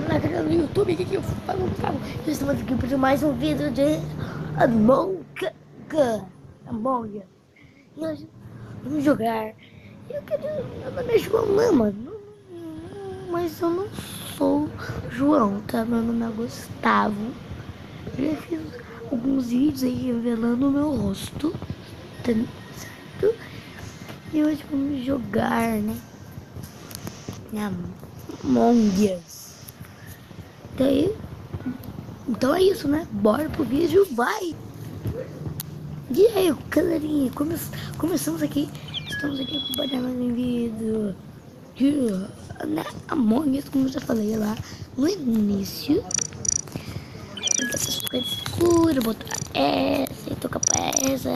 na canal do YouTube, que eu falo. Estamos aqui para mais um vídeo de Among Us. E hoje vamos jogar. Eu quero. Meu nome é João Lama, mas eu não sou João, tá? Meu nome é Gustavo. Eu já fiz alguns vídeos aí revelando o meu rosto, tá certo? E hoje vamos jogar, né? Among Us. Daí, então é isso, né? Bora pro vídeo, vai! E aí, galerinha, começamos aqui. Estamos aqui para mais um vídeo de, né, Among Us, como eu já falei lá no início. Essas coisas escuras, botar essa e tocar pra essa.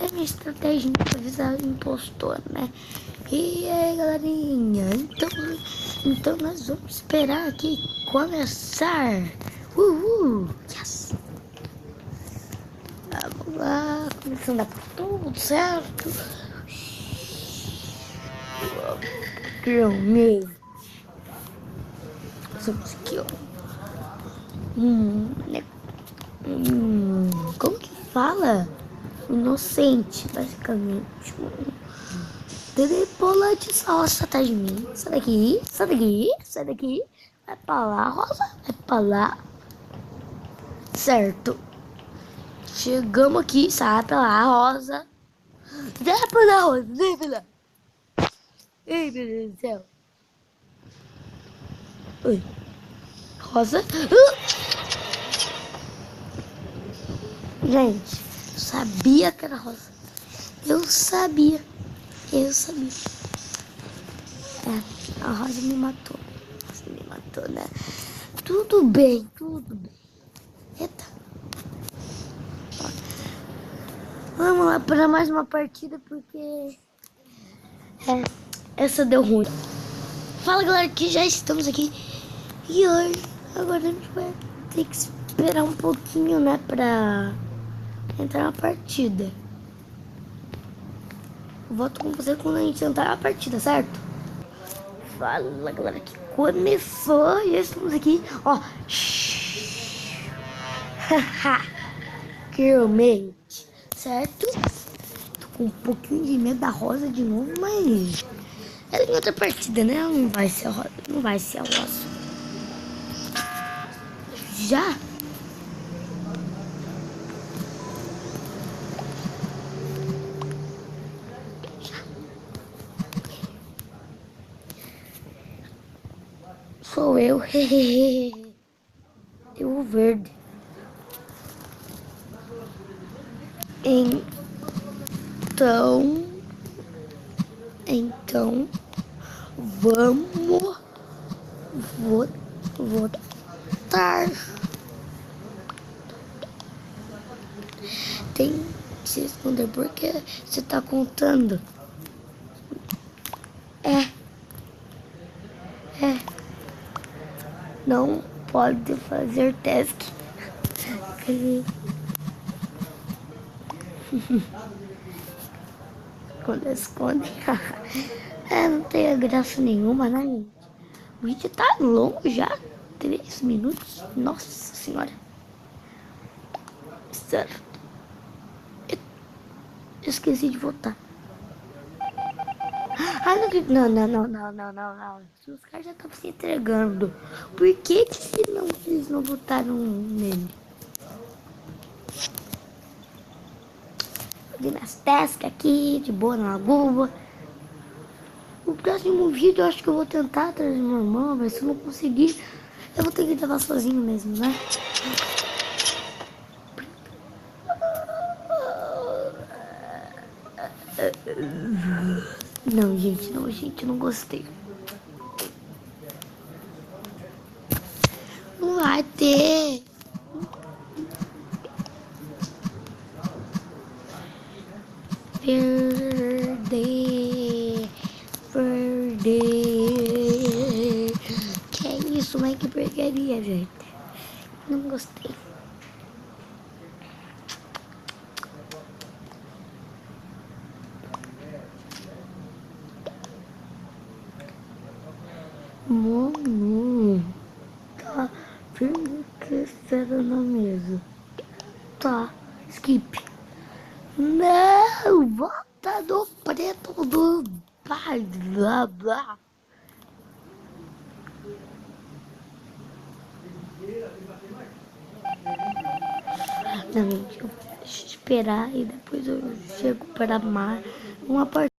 É minha estratégia pra avisar o impostor, né? E aí, galerinha, então nós vamos esperar aqui começar. Yes! Vamos lá, começando a dar tudo certo. Meu, estamos aqui, ó. Né? Como que fala? Inocente, basicamente. Tripulante salsa atrás de mim. Sai daqui, sai daqui, sai daqui. Vai pra lá, Rosa. Vai pra lá. Certo. Chegamos aqui, sai pra lá, Rosa. Vai pra lá, Rosa. Vai pra lá. Ai, meu Deus do céu. Oi. Rosa. Gente, sabia que era Rosa. Eu sabia. Eu sabia. É, a Rosa me matou. A Rosa me matou, né? Tudo bem, tudo bem. Eita. Vamos lá para mais uma partida, porque essa deu ruim. Fala, galera, que já estamos aqui. E hoje, agora a gente vai ter que esperar um pouquinho, né, pra entrar na partida. Eu volto com você quando a gente entrar na partida, certo? Fala, galera, que começou. E estamos aqui, ó. Haha. Killmate, certo? Tô com um pouquinho de medo da Rosa de novo, mas ela em outra partida, né? Ela não vai ser a Rosa, não vai ser a Rosa. Já? Sou eu, eu o verde. Então, então, vamos votar. Tem que se esconder porque você tá contando. É, não pode fazer task. Quando esconde. Não tem graça nenhuma, né, gente? O vídeo tá longo já. 3 minutos. Nossa senhora. Sério. Esqueci de votar. Ah, não. Os caras já estão se entregando. Por que eles não votaram nele? Fazendo minhas tasks aqui, de boa na lagoa. O próximo vídeo eu acho que eu vou tentar trazer meu irmão, mas se eu não conseguir, eu vou ter que gravar sozinho mesmo, né? Não, gente, não gostei. Não vai ter. Perder. Que é isso, mas que porcaria, gente. Não gostei. Mano. espera na mesa. Tá, skip. Não, volta no preto do... Blá, blá. Não, gente, eu vou esperar e depois eu chego para uma parte.